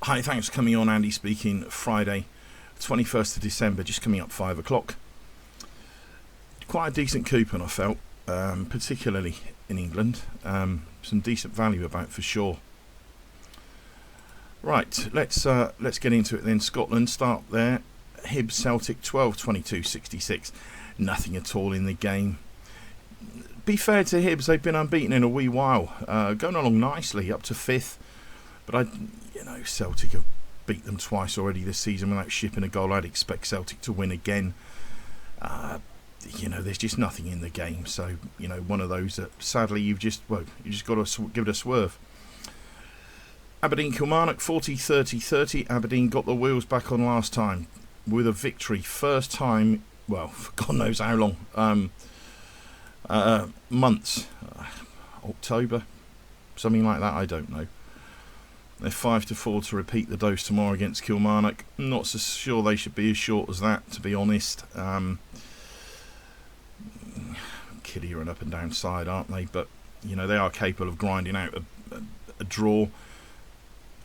Hi, thanks for coming on. Andy speaking. Friday, 21st of December, just coming up 5 o'clock. Quite a decent coupon, I felt, particularly in England. Some decent value about for sure. Right, let's get into it then. Scotland, start there. Hibs Celtic 12-22-66. Nothing at all in the game. Be fair to Hibs, they've been unbeaten in a wee while, going along nicely up to 5th. But Celtic have beat them twice already this season without shipping a goal. I'd expect Celtic to win again. There's just nothing in the game. So, one of those that sadly you just got to give it a swerve. Aberdeen Kilmarnock 40-30-30. Aberdeen got the wheels back on last time with a victory. First time, for God knows how long. Months. October. Something like that, I don't know. They're 5-4 to repeat the dose tomorrow against Kilmarnock. I'm not so sure they should be as short as that, to be honest. Killy are an up and down side, aren't they? But, they are capable of grinding out a draw.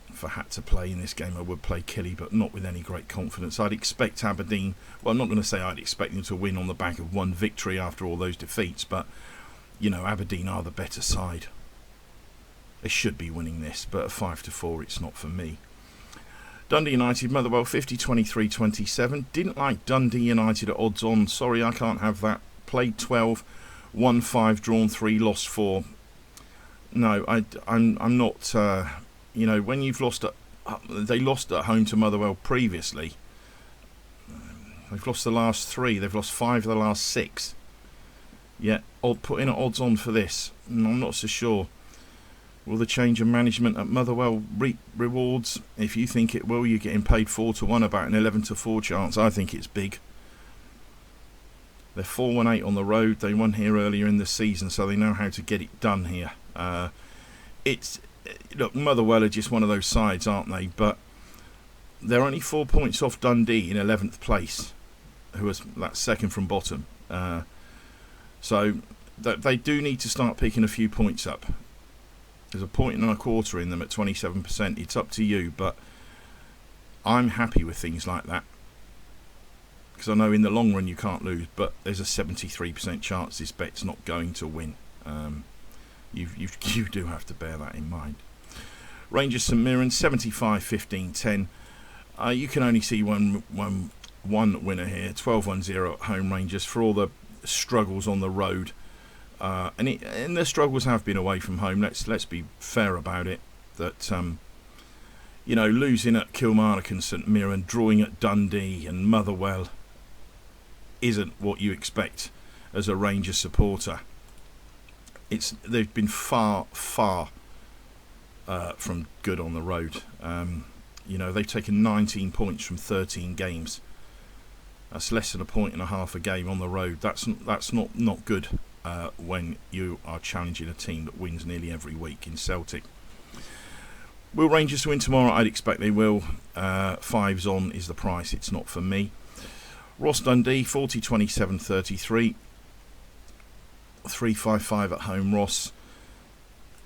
If I had to play in this game, I would play Killy, but not with any great confidence. I'd expect Aberdeen, I'm not going to say I'd expect them to win on the back of one victory after all those defeats, but, Aberdeen are the better side. They should be winning this, but at 5-4, it's not for me. Dundee United, Motherwell 50-23-27. Didn't like Dundee United at odds on. Sorry, I can't have that. Played 12, won 5, drawn 3, lost 4. No, I'm not. When you've lost they lost at home to Motherwell previously. They've lost the last 3. They've lost 5 of the last 6. Yeah, put in odds on for this. I'm not so sure. Will the change of management at Motherwell reap rewards? If you think it will, you're getting paid 4-1, about an 11-4 chance. I think it's big. They're 4-1-8 on the road. They won here earlier in the season, so they know how to get it done here. Look, Motherwell are just one of those sides, aren't they? But they're only 4 points off Dundee in 11th place, that's second from bottom. So they do need to start picking a few points up. There's 1.25 in them at 27%. It's up to you, but I'm happy with things like that. Because I know in the long run you can't lose, but there's a 73% chance this bet's not going to win. You do have to bear that in mind. Rangers St Mirren 75-15-10. You can only see one winner here. 12-1-0 at home, Rangers, for all the struggles on the road. And the struggles have been away from home. Let's be fair about it. That losing at Kilmarnock and St Mirren, drawing at Dundee and Motherwell isn't what you expect as a Rangers supporter. They've been far from good on the road. They've taken 19 points from 13 games. That's less than 1.5 a game on the road. That's not good. When you are challenging a team that wins nearly every week in Celtic. Will Rangers win tomorrow? I'd expect they will. 5's on is the price. It's not for me. Ross Dundee 40-27-33. 3-5-5 at home. Ross,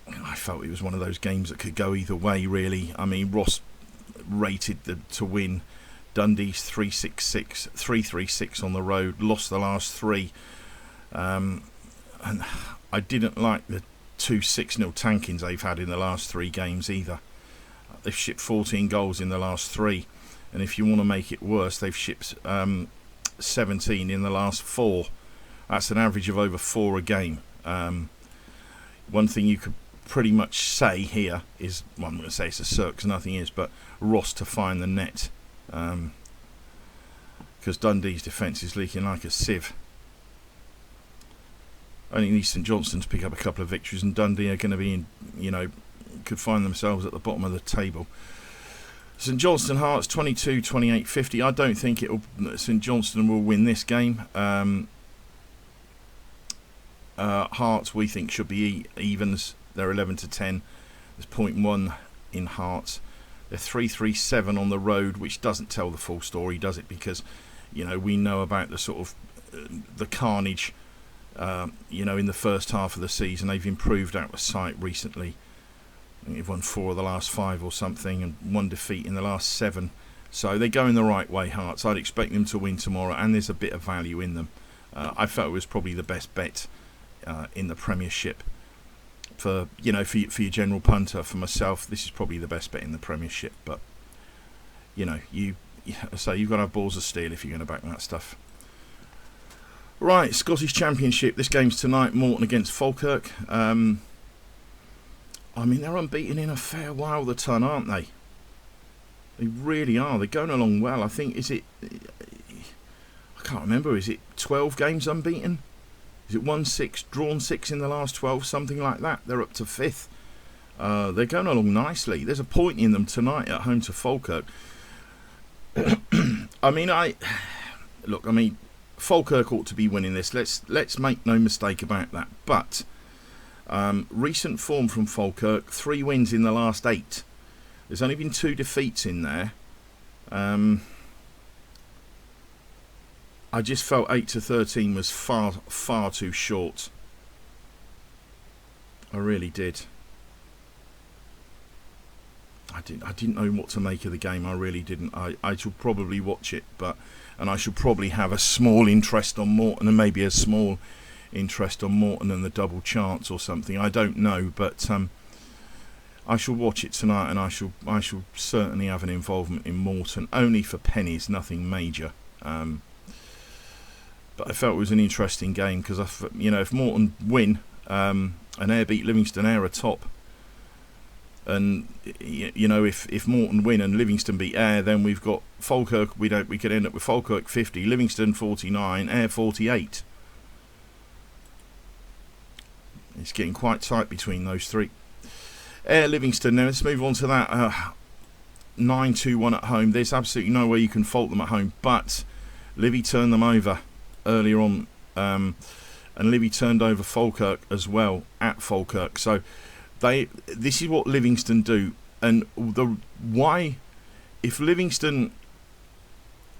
I felt it was one of those games that could go either way, really. I mean, Ross rated to win. Dundee's 3-6-6, 3-3-6 on the road. Lost the last 3. And I didn't like the 2 6-0 tankings they've had in the last 3 games either. They've shipped 14 goals in the last 3. And if you want to make it worse, they've shipped 17 in the last 4. That's an average of over 4 a game. One thing you could pretty much say here is, I'm going to say it's a cert because nothing is, but Ross to find the net. Because Dundee's defence is leaking like a sieve. Only need St Johnstone to pick up a couple of victories, and Dundee are going to be could find themselves at the bottom of the table. St Johnstone Hearts 22-28-50. I don't think St Johnstone will win this game. Hearts we think should be evens. They're 11-10. There's 0.1 in Hearts. They're 3-3-7 on the road, which doesn't tell the full story, does it? Because we know about the sort of the carnage. In the first half of the season, they've improved out of sight recently. think they've won 4 of the last 5 or something, and 1 defeat in the last 7. So they're going the right way, Hearts. I'd expect them to win tomorrow, and there's a bit of value in them. I felt it was probably the best bet in the Premiership. For for your general punter, for myself, this is probably the best bet in the Premiership. But you've got to have balls of steel if you're going to back that stuff. Right, Scottish Championship. This game's tonight. Morton against Falkirk. I mean, they're unbeaten in a fair while, the Ton, aren't they? They really are. They're going along well. I think, I can't remember. Is it 12 games unbeaten? Is it 1-6, drawn 6 in the last 12, something like that? They're up to 5th. They're going along nicely. There's a point in them tonight at home to Falkirk. I mean, Falkirk ought to be winning this. Let's make no mistake about that. But recent form from Falkirk, 3 wins in the last 8. There's only been 2 defeats in there. I just felt 8-13 was far too short. I really did. I didn't know what to make of the game. I really didn't. I should probably watch it, and I should probably have a small interest on Morton, and maybe a small interest on Morton and the double chance or something. I don't know, but I shall watch it tonight, and I shall certainly have an involvement in Morton, only for pennies, nothing major. But I felt it was an interesting game because if Morton win, and Ayr beat Livingston, Ayr are top. And if Morton win and Livingston beat Ayr, then we've got Falkirk. We could end up with Falkirk 50, Livingston 49, Ayr 48. It's getting quite tight between those 3. Ayr Livingston. Now let's move on to that. 9-2-1 at home. There's absolutely no way you can fault them at home, but Livy turned them over earlier on, and Livy turned over Falkirk as well at Falkirk. So this is what Livingston do, and if Livingston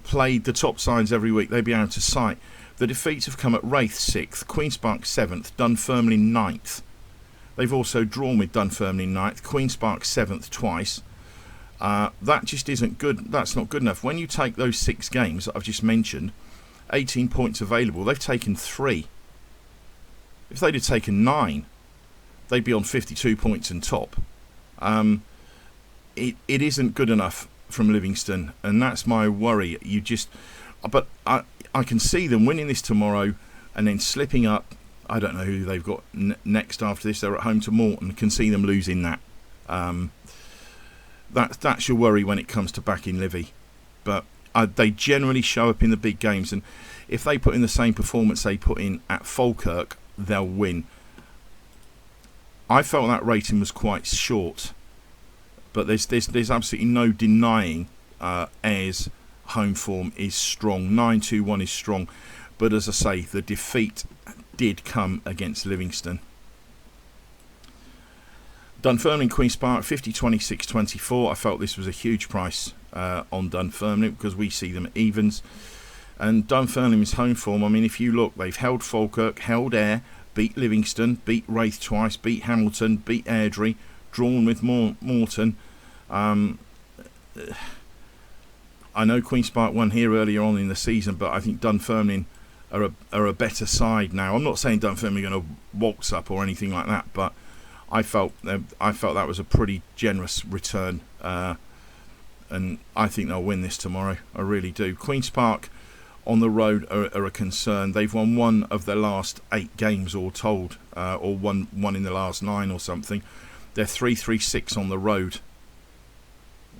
played the top sides every week, they'd be out of sight. The defeats have come at Wraith 6th, Queen's Park 7th, Dunfermline 9th. They've also drawn with Dunfermline 9th, Queen's Park 7th twice. That just isn't good. That's not good enough. When you take those 6 games that I've just mentioned, 18 points available, they've taken 3. If they'd have taken 9, they'd be on 52 points and top. It isn't good enough from Livingston, and that's my worry. But I can see them winning this tomorrow and then slipping up. I don't know who they've got next after this. They're at home to Morton. Can see them losing that. That's your worry when it comes to backing Livy. But they generally show up in the big games, and if they put in the same performance they put in at Falkirk, they'll win. I felt that rating was quite short, but there's absolutely no denying Ayr's home form is strong. 9-2-1 is strong, but as I say, the defeat did come against Livingston. Dunfermline Queen's Park 50, 26, 24. I felt this was a huge price on Dunfermline because we see them at evens, and Dunfermline's home form, I mean, if you look, they've held Falkirk, held Ayr, beat Livingston, beat Wraith twice, beat Hamilton, beat Airdrie, drawn with Morton. I know Queen's Park won here earlier on in the season, but I think Dunfermline are a better side now. I'm not saying Dunfermline are going to waltz up or anything like that, but I felt that was a pretty generous return, and I think they'll win this tomorrow. I really do. Queen's Park on the road are a concern. They've won 1 of their last 8 games, all told, or one in the last 9 or something. They're 3-3-6 on the road.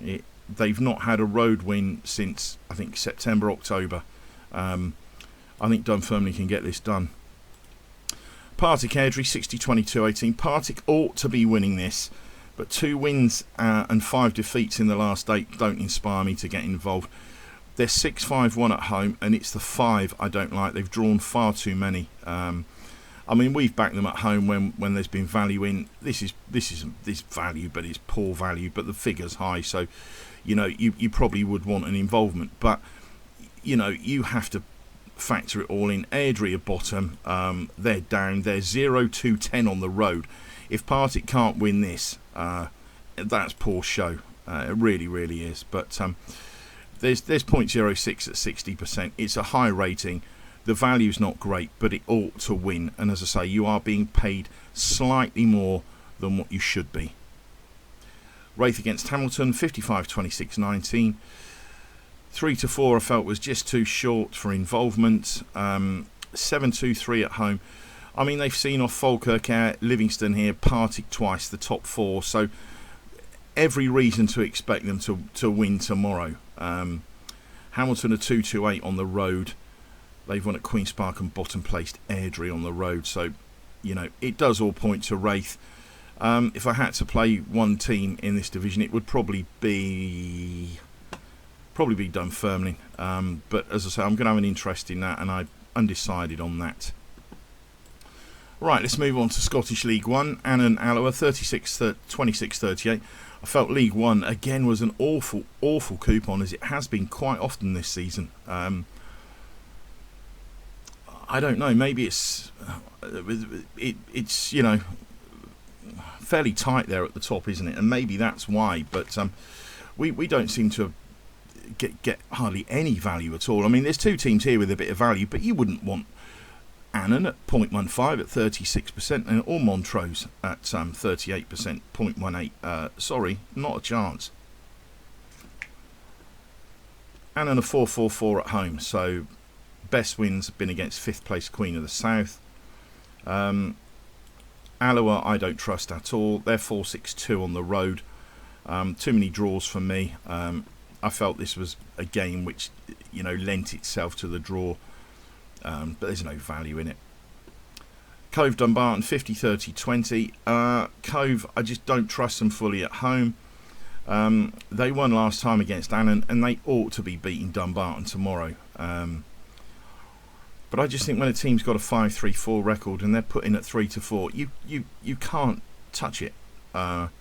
They've not had a road win since, I think, September, October. I think Dunfermline can get this done. Partick Airdrie 60-22-18. Partick ought to be winning this, but 2 wins and 5 defeats in the last 8 don't inspire me to get involved. They're 6-5-1 at home, and it's the 5 I don't like. They've drawn far too many. I mean, we've backed them at home when there's been value in. This is value, but it's poor value. But the figure's high, so you probably would want an involvement. But you have to factor it all in. Airdrie are bottom. They're down. They're 0-2-10 on the road. If Partick can't win this, that's poor show. It really, really is. But there's 0.06 at 60%. It's a high rating. The value's not great, but it ought to win. And as I say, you are being paid slightly more than what you should be. Wraith against Hamilton, 55, 26, 19. 3-4 I felt was just too short for involvement. 7-2-3 at home. I mean, they've seen off Falkirk out, Livingston here, Partick twice, the top four. So every reason to expect them to win tomorrow. Hamilton are 2-8 on the road. They've won at Queen's Park and bottom placed Airdrie on the road. So, you know, it does all point to Wraith. If I had to play one team in this division, it would probably be Dunfermline. But as I say, I'm going to have an interest in that, and I'm undecided on that. Right, let's move on to Scottish League One. Annan Alloa, 26-38. I felt League One again was an awful coupon, as it has been quite often this season. I don't know. Maybe it's you know, fairly tight there at the top, isn't it? And maybe that's why. But we don't seem to get hardly any value at all. I mean, there's two teams here with a bit of value, but you wouldn't want Annan at 0.15 at 36%, and or Montrose at 38%, 0.18. Sorry, not a chance. Annan are 4-4-4 at home, so best wins have been against 5th place Queen of the South. Alloa I don't trust at all. They're 4-6-2 on the road. Too many draws for me. I felt this was a game which, you know, lent itself to the draw, but there's no value in it. Cove Dumbarton 50-30-20. Cove, I just don't trust them fully at home. They won last time against Annan, and they ought to be beating Dumbarton tomorrow. But I just think when a team's got a 5-3-4 record and they're put in at 3-4, you can't touch it. But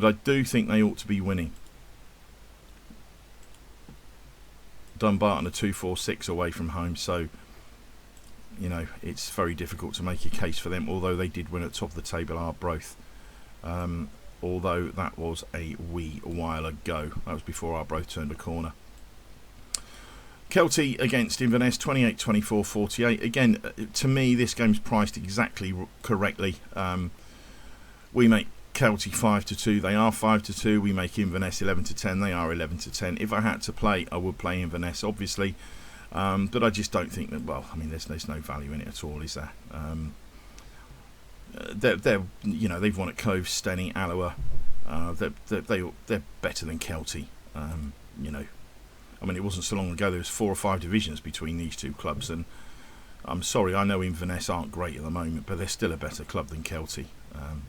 I do think they ought to be winning. Dumbarton are 2-4-6 away from home, so you know it's very difficult to make a case for them. Although they did win at top of the table, Arbroath. Although that was a wee while ago. That was before Arbroath turned a corner. Kelty against Inverness, 28-24-48. Again, to me, this game's priced exactly correctly. We make Kelty 5-2. They are 5-2. We make Inverness 11-10. They are 11-10. If I had to play, I would play Inverness, obviously. But I just don't think that. Well, I mean, there's no value in it at all, is there? They're you know, they've won at Cove, Steny, Alloa. They're better than Kelty. You know, I mean, it wasn't so long ago there was 4 or 5 divisions between these two clubs, and I'm sorry, I know Inverness aren't great at the moment, but they're still a better club than Kelty,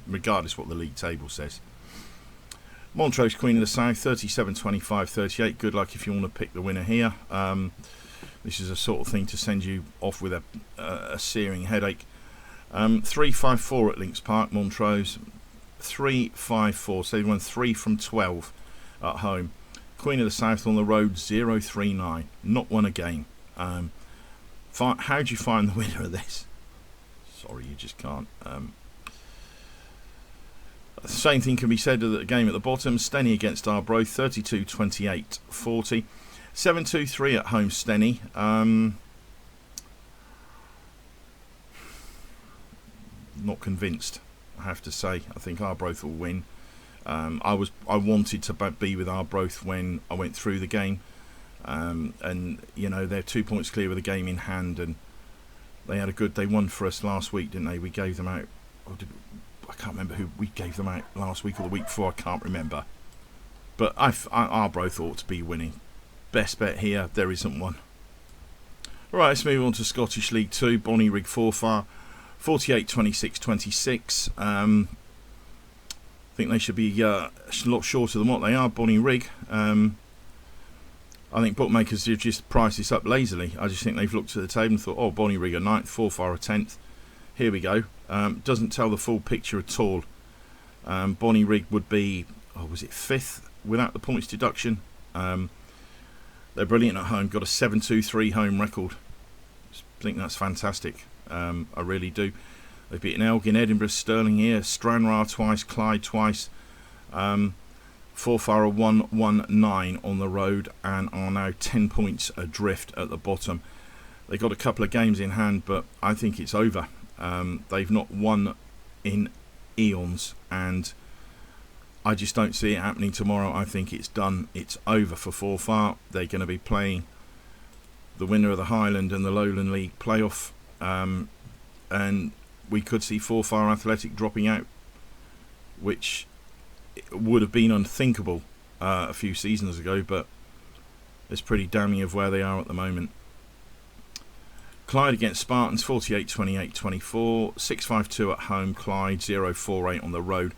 regardless what the league table says. Montrose Queen of the South, 37-25-38. Good luck if you want to pick the winner here. This is a sort of thing to send you off with a searing headache. 3-5-4 at Links Park, Montrose. 3-5-4, so they won 3 from 12 at home. Queen of the South on the road, 0-3-9. Not won a game. How do you find the winner of this? Sorry, you just can't. The same thing can be said of the game at the bottom. Steny against Arbroath, 32-28-40. 7-2-3 at home, Steny. Not convinced, I have to say. I think Arbroath will win. I wanted to be with Arbroath when I went through the game, and you know they're 2 points clear with a game in hand, and they won for us last week, didn't they? We gave them out. I can't remember who we gave them out last week or the week before. I can't remember. But Arbroath ought to be winning. Best bet here, there isn't one. Right, let's move on to Scottish League 2. Bonnyrigg Forfar, 48-26-26. I think they should be a lot shorter than what they are, Bonnyrigg. I think bookmakers have just priced this up lazily. I just think they've looked at the table and thought, oh, Bonnyrigg are 9th, Forfar are 10th. Here we go. Doesn't tell the full picture at all. Bonnyrigg would be, was it 5th without the points deduction? They're brilliant at home. Got a 7-2-3 home record. I think that's fantastic. I really do. They've beaten Elgin, Edinburgh, Stirling here, Stranraer twice, Clyde twice. Forfar are 1-1-9 on the road and are now 10 points adrift at the bottom. They've got a couple of games in hand, but I think it's over. They've not won in eons, and I just don't see it happening tomorrow. I think it's done. It's over for Forfar. They're going to be playing the winner of the Highland and the Lowland League playoff, and we could see Forfar Athletic dropping out, which would have been unthinkable a few seasons ago, but it's pretty damning of where they are at the moment. Clyde against Spartans, 48-28-24, 6-5-2 at home. Clyde 0-4-8 on the road.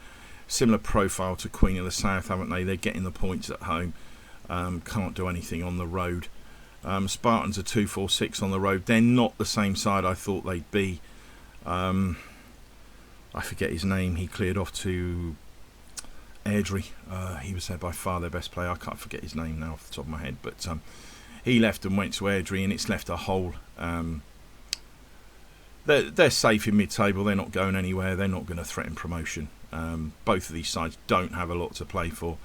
Similar profile to Queen of the South, haven't they? They're getting the points at home, can't do anything on the road. Spartans are 2-4-6 on the road. They're not the same side I thought they'd be. I forget his name. He cleared off to Airdrie. He was by far their best player. I can't forget his name now off the top of my head, but he left and went to Airdrie, and it's left a hole. They're safe in mid-table. They're not going anywhere. They're not going to threaten promotion. Both of these sides don't have a lot to play for.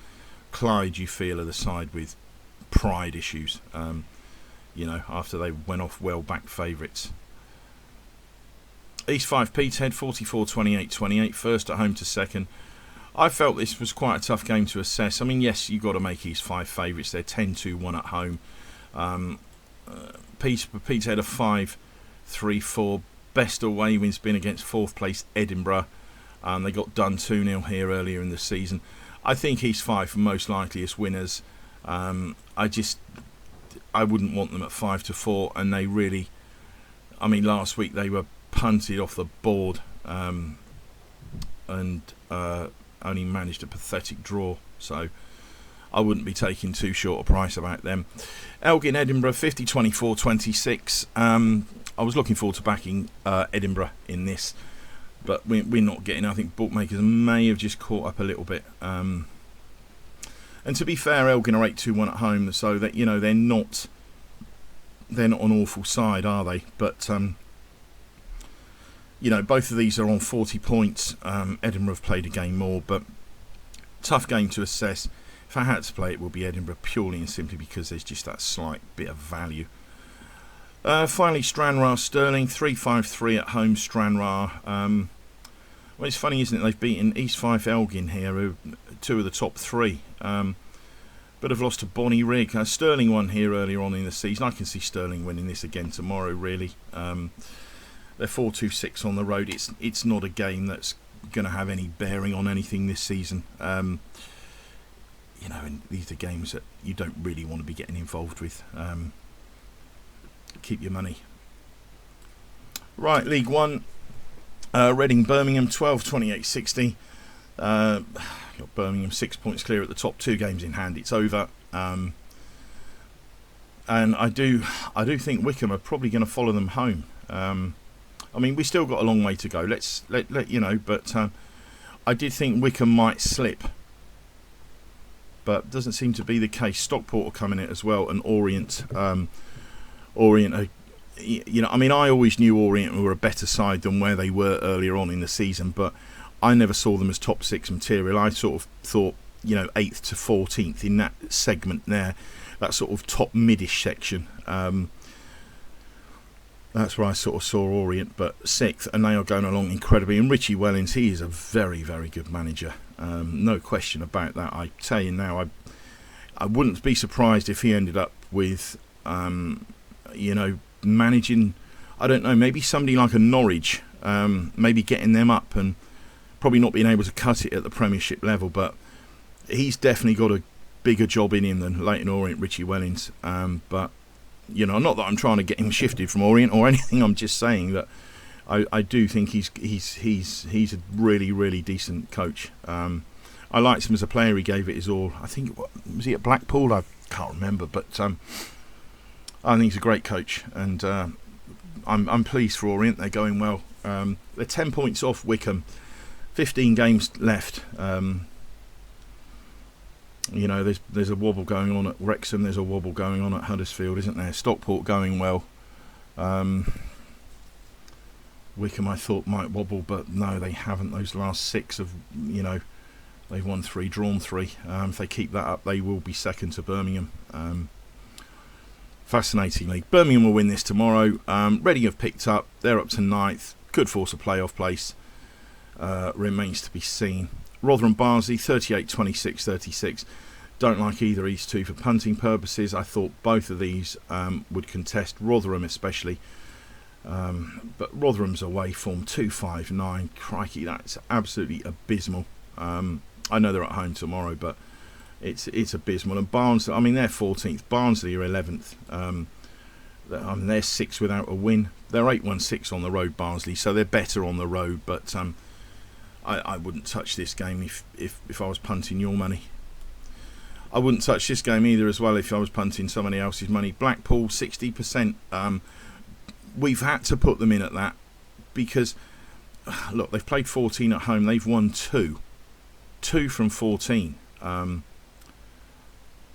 Clyde, you feel, are the side with pride issues. After they went off well-backed favourites. East 5 Peterhead, 44-28-28, first at home to second. I felt this was quite a tough game to assess. I mean, yes, you've got to make East 5 favourites. They're 10-2-1 at home. Peterhead are 5-3-4. Best away win's been against fourth place Edinburgh. They got done 2-0 here earlier in the season. I think East 5 are most likely as winners. I wouldn't want them at 5-4, and they really, last week they were punted off the board and only managed a pathetic draw, so I wouldn't be taking too short a price about them. Elgin Edinburgh 50-24-26. I was looking forward to backing Edinburgh in this, but we're not getting. I think bookmakers may have just caught up a little bit. And to be fair, Elgin are 8-2-1 at home, so that they're not an awful side, are they? But both of these are on 40 points. Edinburgh have played a game more, but tough game to assess. If I had to play, it would be Edinburgh purely and simply because there's just that slight bit of value. Finally, Stranraer Stirling 3-5-3 at home. Stranraer. Well, it's funny, isn't it? They've beaten East 5 Elgin here, who two of the top three, but have lost to Bonnie Rig. Stirling won here earlier on in the season. I can see Stirling winning this again tomorrow. Really, they're 4-2-6 on the road. It's not a game that's going to have any bearing on anything this season. And these are games that you don't really want to be getting involved with. Keep your money. Right, League One. Reading Birmingham 12-28-60. Got Birmingham 6 points clear at the top, 2 games in hand. It's over. And I do think Wickham are probably going to follow them home. We still got a long way to go. But I did think Wickham might slip, but doesn't seem to be the case. Stockport are coming in as well, and Orient. Orient are, I always knew Orient were a better side than where they were earlier on in the season, but I never saw them as top 6 material. I sort of thought, 8th to 14th in that segment there, that sort of top midish section. That's where I sort of saw Orient, but 6th, and they are going along incredibly. And Richie Wellens, he is a very, very good manager. No question about that. I tell you now, I wouldn't be surprised if he ended up with, managing, I don't know, maybe somebody like a Norwich, maybe getting them up and probably not being able to cut it at the Premiership level, but he's definitely got a bigger job in him than Leighton Orient, Richie Wellens. But not that I'm trying to get him shifted from Orient or anything. I'm just saying that I do think he's a really, really decent coach. I liked him as a player. He gave it his all. I think, was he at Blackpool? I can't remember, but I think he's a great coach, and I'm pleased for Orient. They're going well. They're 10 points off Wickham, 15 games left. There's a wobble going on at Wrexham. There's a wobble going on at Huddersfield, isn't there? Stockport going well. Wickham I thought might wobble, but no, they haven't. Those last 6 have, they've won 3, drawn 3. If they keep that up, they will be second to Birmingham. Fascinating league. Birmingham will win this tomorrow. Reading have picked up. They're up to 9th. Could force a playoff place. Remains to be seen. Rotherham Barnsley, 38, 26, 36. Don't like either of these two for punting purposes. I thought both of these would contest, Rotherham especially. But Rotherham's away form 2-5-9. Crikey, that's absolutely abysmal. I know they're at home tomorrow, but it's abysmal. And Barnsley, I mean, they're 14th. Barnsley are 11th. They're 6th without a win. They're 8-1-6 on the road, Barnsley, so they're better on the road. But I wouldn't touch this game if I was punting your money. I wouldn't touch this game either as well if I was punting somebody else's money. Blackpool, 60%. We've had to put them in at that because, look, they've played 14 at home. They've won 2. 2 from 14.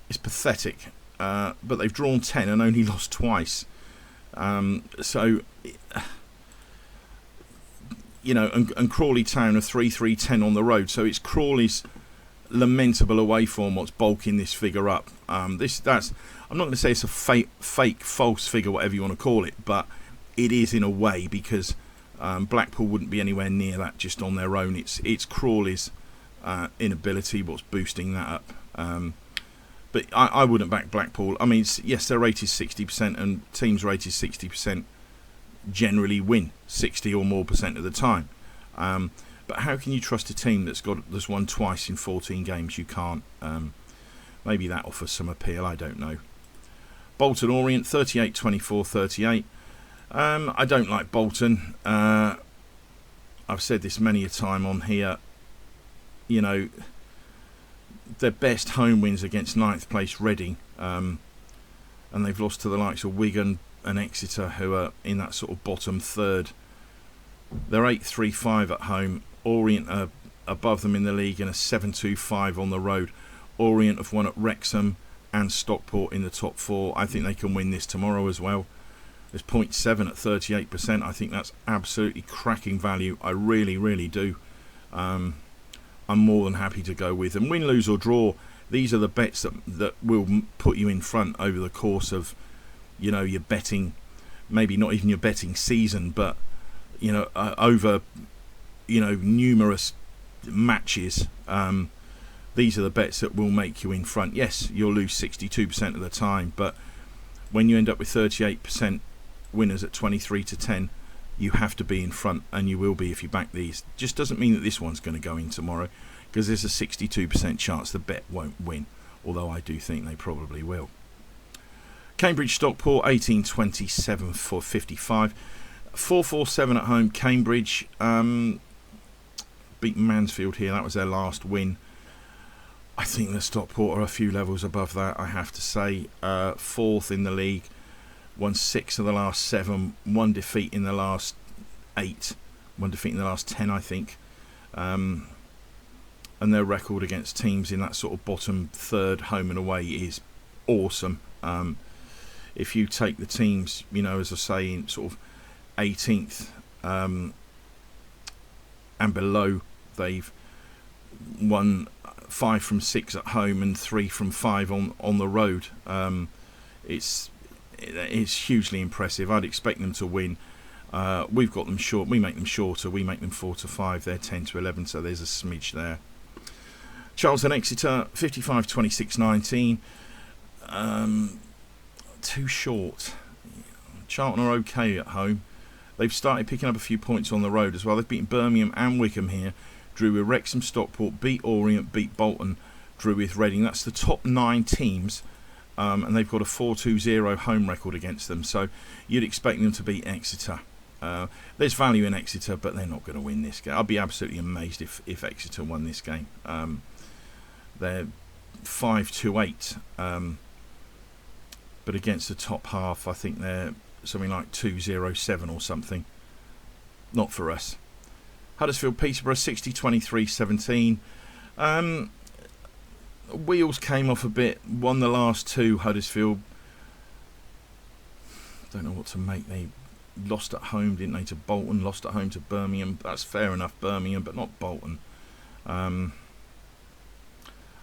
It's pathetic. But they've drawn 10 and only lost twice. So, and Crawley Town are 3-3-10 on the road. So it's Crawley's lamentable away form what's bulking this figure up. I'm not going to say it's a fake, false figure, whatever you want to call it, but it is in a way because Blackpool wouldn't be anywhere near that just on their own. It's Crawley's inability what's boosting that up. But I wouldn't back Blackpool. I mean, yes, their rate is 60%, and teams rated 60% generally win 60 or more % of the time. But how can you trust a team that's won twice in 14 games? You can't. Maybe that offers some appeal. I don't know. Bolton Orient 38, 24, 38. I don't like Bolton. I've said this many a time on here. Their best home wins against 9th place Reading, and they've lost to the likes of Wigan and Exeter, who are in that sort of bottom third. They're 8-3-5 at home. Orient are above them in the league and a 7-2-5 on the road. Orient have won at Wrexham and Stockport in the top 4. I think they can win this tomorrow as well. There's 0.7 at 38%. I think that's absolutely cracking value. I really, really do. I'm more than happy to go with them. Win, lose or draw, these are the bets that will put you in front over the course of, your betting, maybe not even your betting season, but, over, numerous matches. These are the bets that will make you in front. Yes, you'll lose 62% of the time, but when you end up with 38% winners at 23-10, you have to be in front, and you will be if you back these. Just doesn't mean that this one's going to go in tomorrow, because there's a 62% chance the bet won't win, although I do think they probably will. Cambridge Stockport 18-27 for 55. 4-4-7 at home. Cambridge beat Mansfield here. That was their last win. I think the Stockport are a few levels above that, I have to say. 4th in the league. Won 6 of the last 7. 1 defeat in the last 8. 1 defeat in the last 10, I think. And their record against teams in that sort of bottom third, home and away, is awesome. If you take the teams, as I say, in sort of 18th and below, they've won 5 from 6 at home and 3 from 5 on the road. It's hugely impressive. I'd expect them to win. We've got them short. We make them shorter. We make them 4-5. They're 10-11, so there's a smidge there. Charlton Exeter 55, 26, 19. Too short. Charlton are okay at home. They've started picking up a few points on the road as well. They've beaten Birmingham and Wickham here. Drew with Wrexham, Stockport, beat Orient, beat Bolton, drew with Reading. That's the top 9 teams, and they've got a 4-2-0 home record against them. So you'd expect them to beat Exeter. There's value in Exeter, but they're not going to win this game. I'd be absolutely amazed if Exeter won this game. They're 5-2-8, but against the top half, I think they're something like 2-0-7 or something. Not for us. Huddersfield Peterborough 60-23-17. Wheels came off a bit. Won the last 2. Huddersfield. Don't know what to make. lost at home, didn't they, to Bolton, lost at home to Birmingham. That's fair enough, Birmingham, but not Bolton.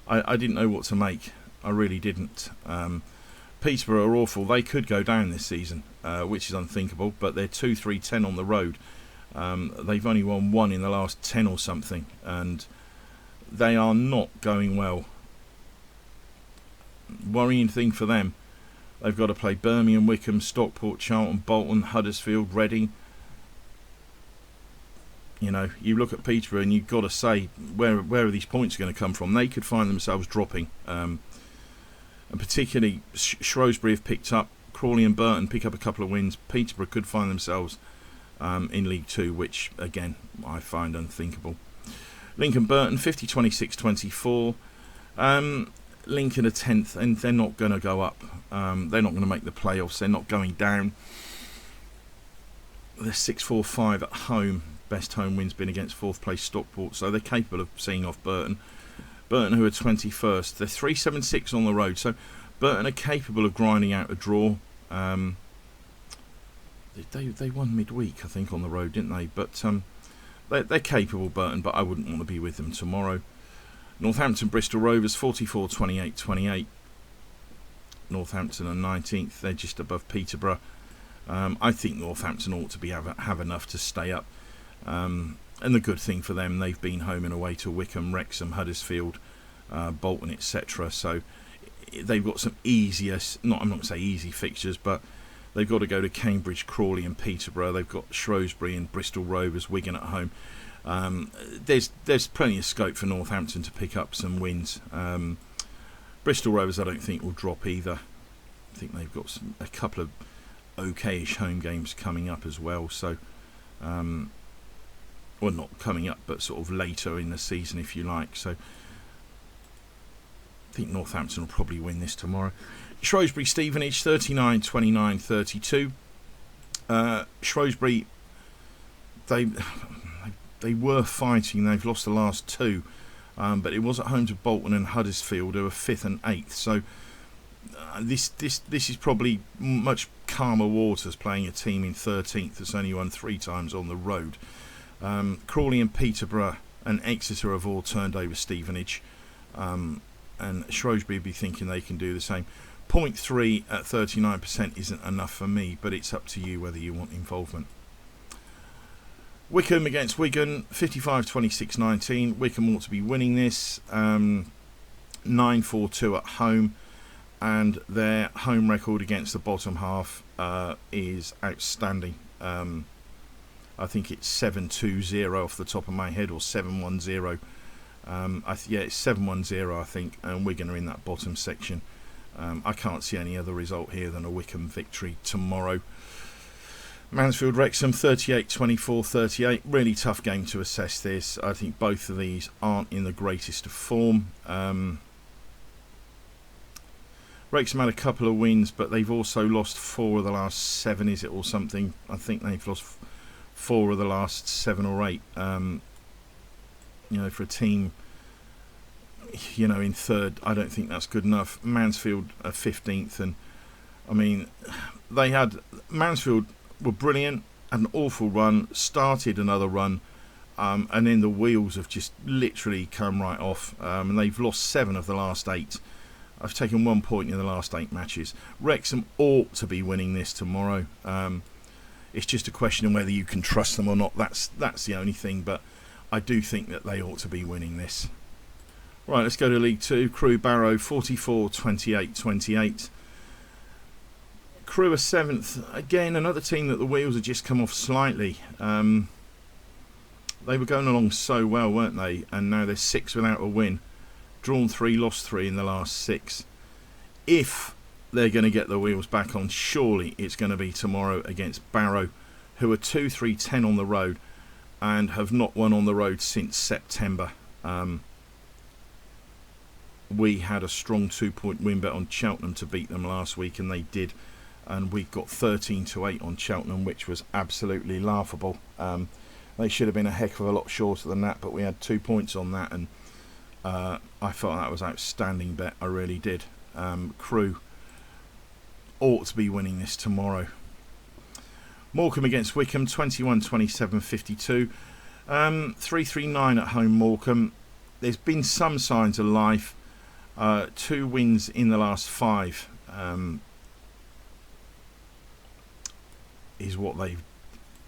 I didn't know what to make. I really didn't. Peterborough are awful. They could go down this season, which is unthinkable, but they're 2-3-10 on the road. They've only won 1 in the last 10 or something, and they are not going well. Worrying thing for them. They've got to play Birmingham, Wycombe, Stockport, Charlton, Bolton, Huddersfield, Reading. You know, you look at Peterborough and you've got to say, where are these points going to come from? They could find themselves dropping. And particularly Shrewsbury have picked up, Crawley and Burton pick up a couple of wins. Peterborough could find themselves in League 2, which, again, I find unthinkable. Lincoln Burton, 50, 26, 24. Lincoln are 10th, and they're not going to go up. They're not going to make the playoffs. They're not going down. They're 6-4-5 at home. Best home win's been against 4th place Stockport, so they're capable of seeing off Burton. Burton, who are 21st, they're 3-7-6 on the road, so Burton are capable of grinding out a draw. They won midweek, I think, on the road, didn't they? But they're capable, Burton, but I wouldn't want to be with them tomorrow. Northampton, Bristol Rovers, 44, 28, 28. Northampton are 19th. They're just above Peterborough. I think Northampton ought to be have enough to stay up. And the good thing for them, they've been home and away to Wycombe, Wrexham, Huddersfield, Bolton, etc. So they've got some easier, I'm not going to say easy fixtures, but they've got to go to Cambridge, Crawley and Peterborough. They've got Shrewsbury and Bristol Rovers, Wigan at home. There's plenty of scope for Northampton to pick up some wins. Bristol Rovers I don't think will drop either. I think they've got a couple of okayish home games coming up as well. So, well, not coming up, but sort of later in the season, if you like. So, I think Northampton will probably win this tomorrow. Shrewsbury Stevenage, 39, 29, 32. Shrewsbury, they were fighting. They've lost the last 2, but it was at home to Bolton and Huddersfield, who are 5th and 8th. So this is probably much calmer waters, playing a team in 13th that's only won 3 times on the road. Crawley and Peterborough and Exeter have all turned over Stevenage, and Shrewsbury will be thinking they can do the same. 0.3 at 39% isn't enough for me, but it's up to you whether you want involvement. Wycombe against Wigan, 55, 26, 19. Wycombe ought to be winning this. 9-4-2 at home, and their home record against the bottom half is outstanding. I think it's 7-2-0 off the top of my head, or 7-1-0. Yeah, it's 7-1-0, I think, and Wigan are in that bottom section. I can't see any other result here than a Wycombe victory tomorrow. Mansfield Wrexham, 38, 24, 38. Really tough game to assess this. I think both of these aren't in the greatest of form. Wrexham had a couple of wins, but they've also lost 4 of the last 7, is it, or something? I think they've lost 4 of the last 7 or 8. You know, for a team, you know, in 3rd, I don't think that's good enough. Mansfield are 15th, and I mean, Mansfield were brilliant, had an awful run, started another run, and then the wheels have just literally come right off, and they've lost 7 of the last 8. I've taken 1 point in the last 8 matches. Wrexham ought to be winning this tomorrow. It's just a question of whether you can trust them or not. That's the only thing, but I do think that they ought to be winning this. Right, let's go to League 2. Crewe Barrow, 44, 28, 28. Crewe are 7th. Again, another team that the wheels have just come off slightly. They were going along so well, weren't they? And now they're 6 without a win. Drawn 3, lost 3 in the last 6. If they're going to get the wheels back on, surely it's going to be tomorrow against Barrow, who are 2-3-10 on the road and have not won on the road since September. We had a strong 2-point win bet on Cheltenham to beat them last week, and they did. And we got 13-8 on Cheltenham, which was absolutely laughable. They should have been a heck of a lot shorter than that, but we had 2 points on that, and I thought that was an outstanding bet. I really did. Crewe ought to be winning this tomorrow. Morecambe against Wickham, 21-27-52. 3-3-9 at home, Morecambe. There's been some signs of life. 2 wins in the last 5 is what they've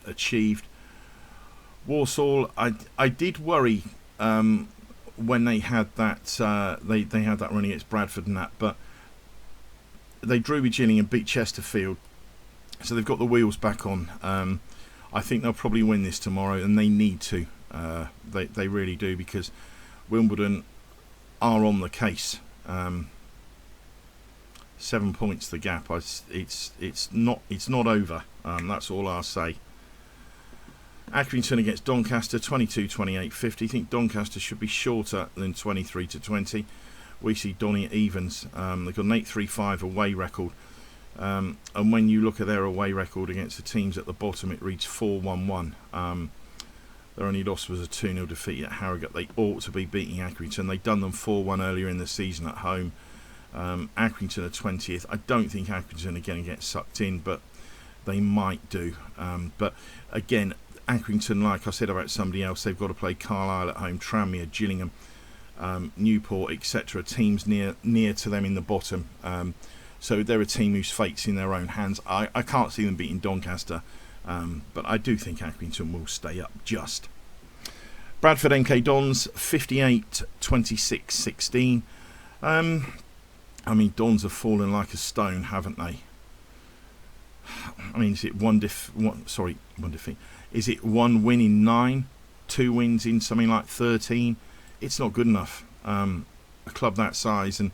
achieved. Walsall, I did worry when they had that they had that run against Bradford and that, but they drew with Gillingham and beat Chesterfield, so they've got the wheels back on. I think they'll probably win this tomorrow, and they need to. They really do, because Wimbledon are on the case. 7 points the gap. It's not over. That's all I'll say. Accrington against Doncaster, 22-28-50. I think Doncaster should be shorter than 23-20. We see Donny at evens. They've got an 8-3-5 away record. And when you look at their away record against the teams at the bottom, it reads 4-1-1. Their only loss was a 2-0 defeat at Harrogate. They ought to be beating Accrington. They've done them 4-1 earlier in the season at home. Accrington are 20th. I don't think Accrington are going to get sucked in, but they might do. But again, Accrington, like I said about somebody else, they've got to play Carlisle at home, Tranmere, Gillingham, Newport, etc. Teams near to them in the bottom. So they're a team whose fate's in their own hands. I can't see them beating Doncaster, but I do think Accrington will stay up just. Bradford MK Dons, 58-26-16. I mean, Dons have fallen like a stone, haven't they? I mean, is it one defeat? Is it 1 win in 9, 2 wins in something like 13? It's not good enough. A club that size, and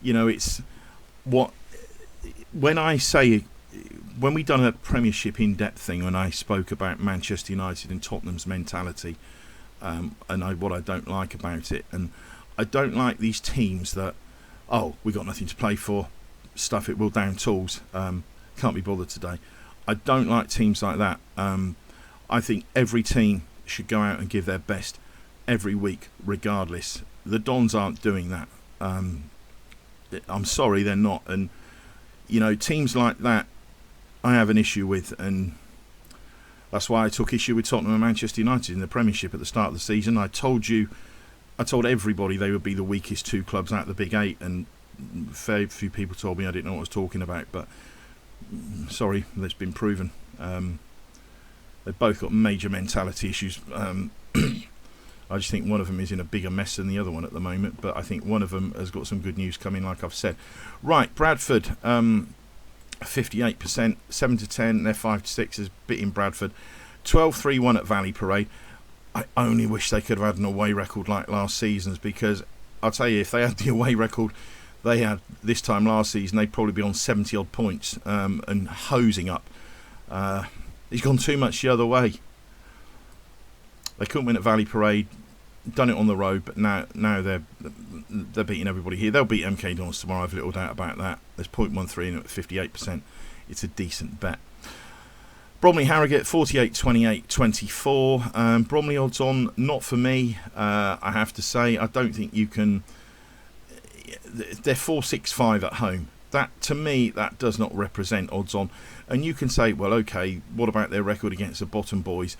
you know, it's what when we done a Premiership in-depth thing, when I spoke about Manchester United and Tottenham's mentality, and what I don't like about it, and I don't like these teams that, we got nothing to play for, stuff it, we'll down tools, can't be bothered today. I don't like teams like that. I think every team should go out and give their best every week, regardless. The Dons aren't doing that. I'm sorry, they're not. And you know, teams like that, I have an issue with, and that's why I took issue with Tottenham and Manchester United in the Premiership at the start of the season. I told everybody they would be the weakest 2 clubs out of the Big 8, and very few people told me I didn't know what I was talking about. But sorry, that's been proven. They've both got major mentality issues. I just think one of them is in a bigger mess than the other one at the moment, but I think one of them has got some good news coming, like I've said. Right, Bradford, 58%, 7-10, they're 5-6, is beating Bradford. 12-3-1 at Valley Parade. I only wish they could have had an away record like last season's, because I'll tell you, if they had the away record they had this time last season, they'd probably be on 70 odd points and hosing up. He's gone too much the other way. They couldn't win at Valley Parade, done it on the road, but now they're beating everybody here. They'll beat MK Dons tomorrow, I've little doubt about that. There's 0.13 in it at 58%. It's a decent bet. Bromley Harrogate, 48-28-24. Bromley odds on, not for me, I have to say. I don't think you can. They're 4-6-5 at home. That, to me, that does not represent odds on. And you can say, well, okay, what about their record against the bottom boys,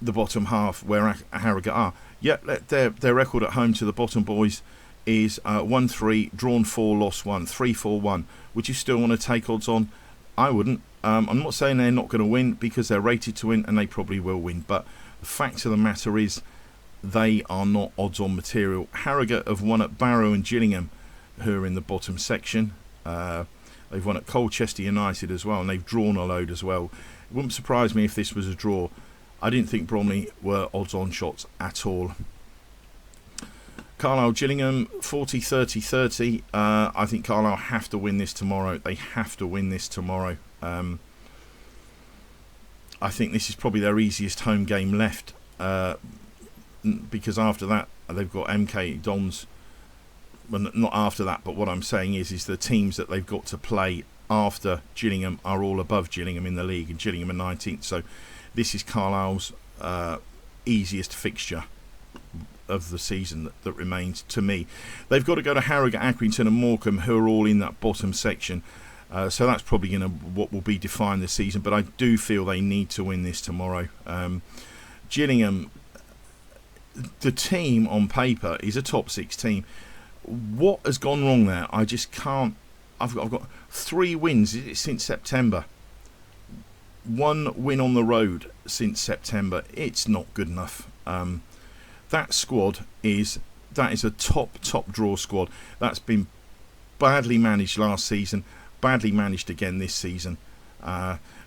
the bottom half where Harrogate are? Yeah, their record at home to the bottom boys is 1-3, drawn 4, lost 1, 3-4-1. Would you still want to take odds on? I wouldn't. I'm not saying they're not going to win, because they're rated to win and they probably will win. But the fact of the matter is, they are not odds-on material. Harrogate have won at Barrow and Gillingham, who are in the bottom section. They've won at Colchester United as well, and they've drawn a load as well. It wouldn't surprise me if this was a draw. I didn't think Bromley were odds-on shots at all. Carlisle Gillingham, 40-30-30. I think Carlisle have to win this tomorrow. They have to win this tomorrow. I think this is probably their easiest home game left, because after that they've got MK Dons. Well, not after that, but what I'm saying is the teams that they've got to play after Gillingham are all above Gillingham in the league, and Gillingham are 19th. So this is Carlisle's easiest fixture of the season that remains to me. They've got to go to Harrogate, Accrington and Morecambe, who are all in that bottom section. So that's probably going to what will be define the season. But I do feel they need to win this tomorrow. Gillingham, the team on paper is a top 6 team. What has gone wrong there? I just can't. I've got 3 wins since September. 1 win on the road since September. It's not good enough. That squad is a top draw squad. That's been badly managed last season, badly managed again this season.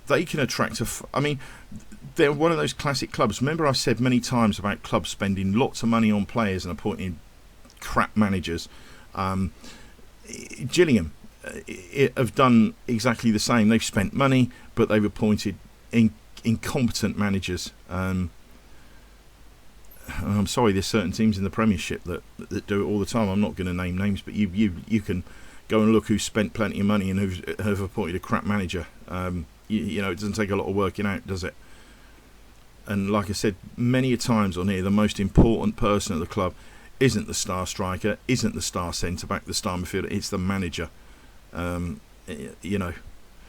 They can attract I mean, they're one of those classic clubs. Remember, I've said many times about clubs spending lots of money on players and appointing crap managers. Gillingham have done exactly the same. They've spent money, but they've appointed incompetent managers. I'm sorry, there's certain teams in the Premiership that do it all the time. I'm not going to name names, but you can go and look who's spent plenty of money and who've appointed a crap manager. It doesn't take a lot of working out, does it? And like I said many a times on here, the most important person at the club isn't the star striker, isn't the star centre-back, the star midfielder, it's the manager.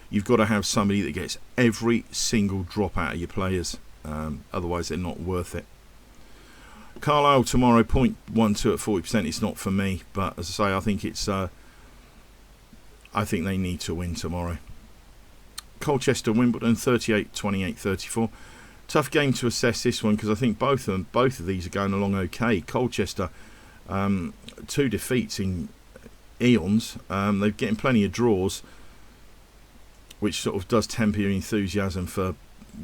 You've got to have somebody that gets every single drop out of your players. Otherwise, they're not worth it. Carlisle tomorrow, 0.12 at 40%. It's not for me, but as I say, I think it's. I think they need to win tomorrow. Colchester, Wimbledon, 38, 28, 34. Tough game to assess this one because I think both of these are going along okay. Colchester, 2 defeats in eons. They're getting plenty of draws, which sort of does temper your enthusiasm for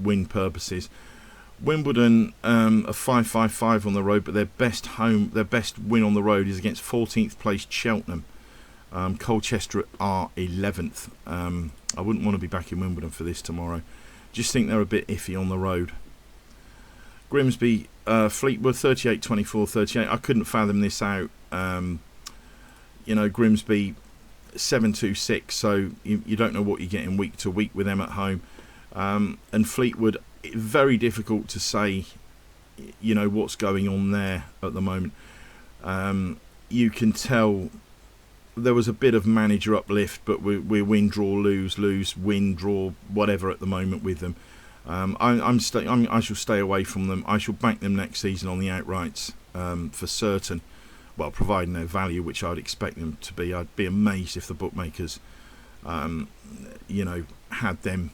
win purposes. Wimbledon are 5-5-5 on the road, but their best win on the road is against 14th placed Cheltenham. Colchester are 11th. I wouldn't want to be back in Wimbledon for this tomorrow. Just think they're a bit iffy on the road. Grimsby, Fleetwood, 38-24, 38. I couldn't fathom this out. Grimsby 7-2-6, so you don't know what you're getting week to week with them at home. And Fleetwood, very difficult to say, what's going on there at the moment. You can tell there was a bit of manager uplift, but we're win, draw, lose, win, draw, whatever at the moment with them. I shall stay away from them. I shall bank them next season on the outrights for certain. Well, providing their value, which I'd expect them to be. I'd be amazed if the bookmakers, had them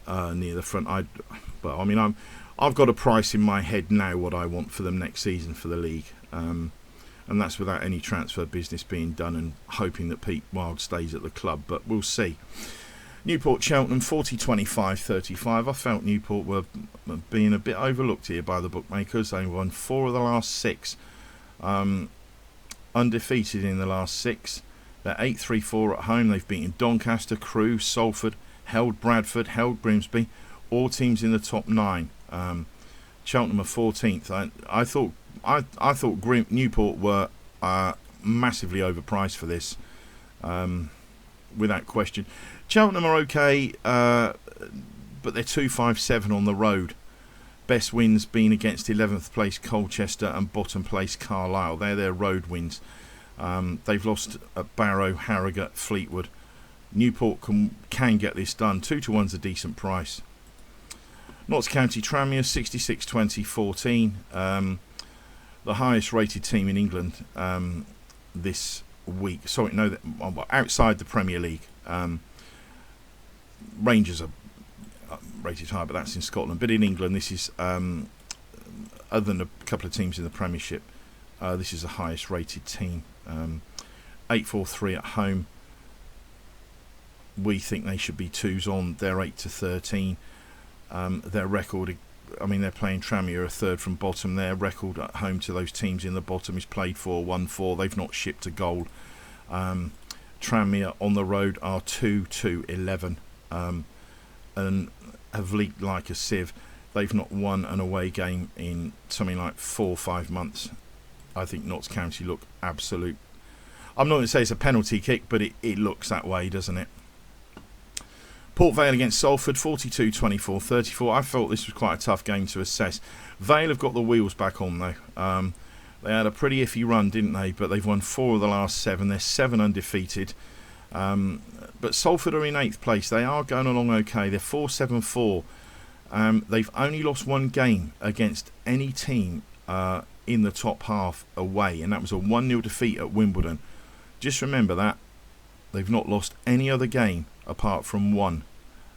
near the front. I've got a price in my head now what I want for them next season for the league, and that's without any transfer business being done and hoping that Pete Wild stays at the club. But we'll see. Newport Cheltenham 40-25-35. I felt Newport were being a bit overlooked here by the bookmakers. They won 4 of the last 6. Undefeated in the last 6. They're 8-3-4 at home. They've beaten Doncaster, Crewe, Salford, held Bradford, held Grimsby, all teams in the top 9. Cheltenham are 14th. I thought Newport were massively overpriced for this, without question. Cheltenham are okay, but they're 2-5-7 on the road. Best wins being against 11th place Colchester and bottom place Carlisle. They're their road wins. They've lost at Barrow, Harrogate, Fleetwood. Newport can get this done. 2-1's a decent price. Notts County Tranmere 66-20-14. The highest rated team in England this week. Sorry, no, outside the Premier League. Rangers are rated high, but that's in Scotland. But in England, this is other than a couple of teams in the Premiership, this is the highest rated team. 8-4-3 at home. We think they should be 2s on. They're 8-13. Their record, they're playing Tranmere a third from bottom. Their record at home to those teams in the bottom is played 4-1-4. They've not shipped a goal. Tranmere on the road are 2-11 and have leaked like a sieve. They've not won an away game in something like 4 or 5 months. I think Notts County look absolute. I'm not going to say it's a penalty kick, but it looks that way, doesn't it? Port Vale against Salford, 42-24-34. I felt this was quite a tough game to assess. Vale have got the wheels back on though. They had a pretty iffy run, didn't they? But they've won 4 of the last 7. They're 7 undefeated. But Salford are in 8th place. They are going along okay. They're 4-7-4. They've only lost one game against any team in the top half away, and that was a 1-0 defeat at Wimbledon. Just remember that. They've not lost any other game apart from one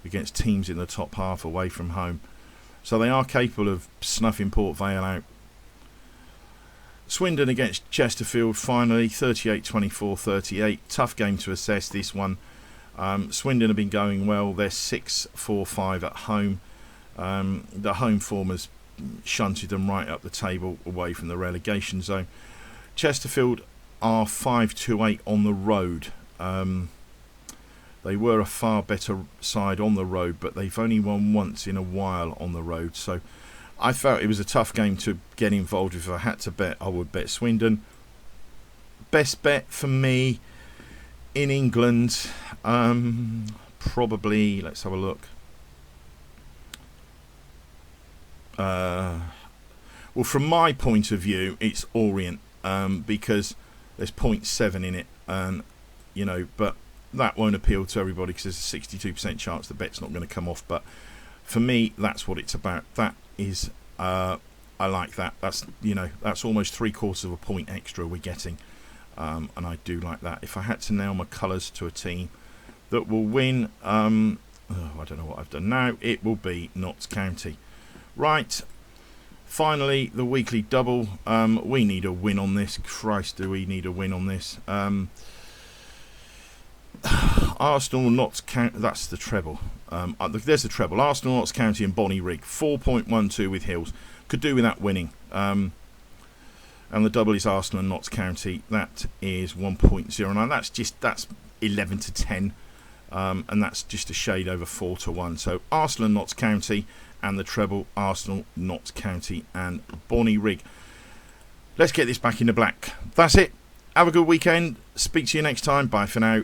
against teams in the top half away from home. So they are capable of snuffing Port Vale out. Swindon against Chesterfield, finally, 38-24-38. Tough game to assess, this one. Swindon have been going well. They're 6-4-5 at home. The home form has shunted them right up the table away from the relegation zone. Chesterfield are 5-2-8 on the road. They were a far better side on the road, but they've only won once in a while on the road. So I felt it was a tough game to get involved with. If I had to bet, I would bet Swindon. Best bet for me in England, probably, let's have a look. Well, from my point of view, it's Orient, because there's 0.7 in it, and but that won't appeal to everybody because there's a 62% chance the bet's not going to come off. But for me, that's what it's about. That is, I like that. That's that's almost 3/4 of a point extra we're getting, and I do like that. If I had to nail my colours to a team that will win, I don't know what I've done now. It will be Notts County. Right. Finally, the weekly double. We need a win on this. Christ, do we need a win on this? Arsenal, Notts County. That's the treble. There's the treble. Arsenal, Notts County, and Bonnie Rig. 4.12 with Hills. Could do with that winning. And the double is Arsenal and Notts County. That is 1.09. That's 11 to 10, and that's just a shade over 4 to 1. So Arsenal and Notts County, and the treble Arsenal, Notts County, and Bonnie Rig. Let's get this back in the black. That's it. Have a good weekend. Speak to you next time. Bye for now.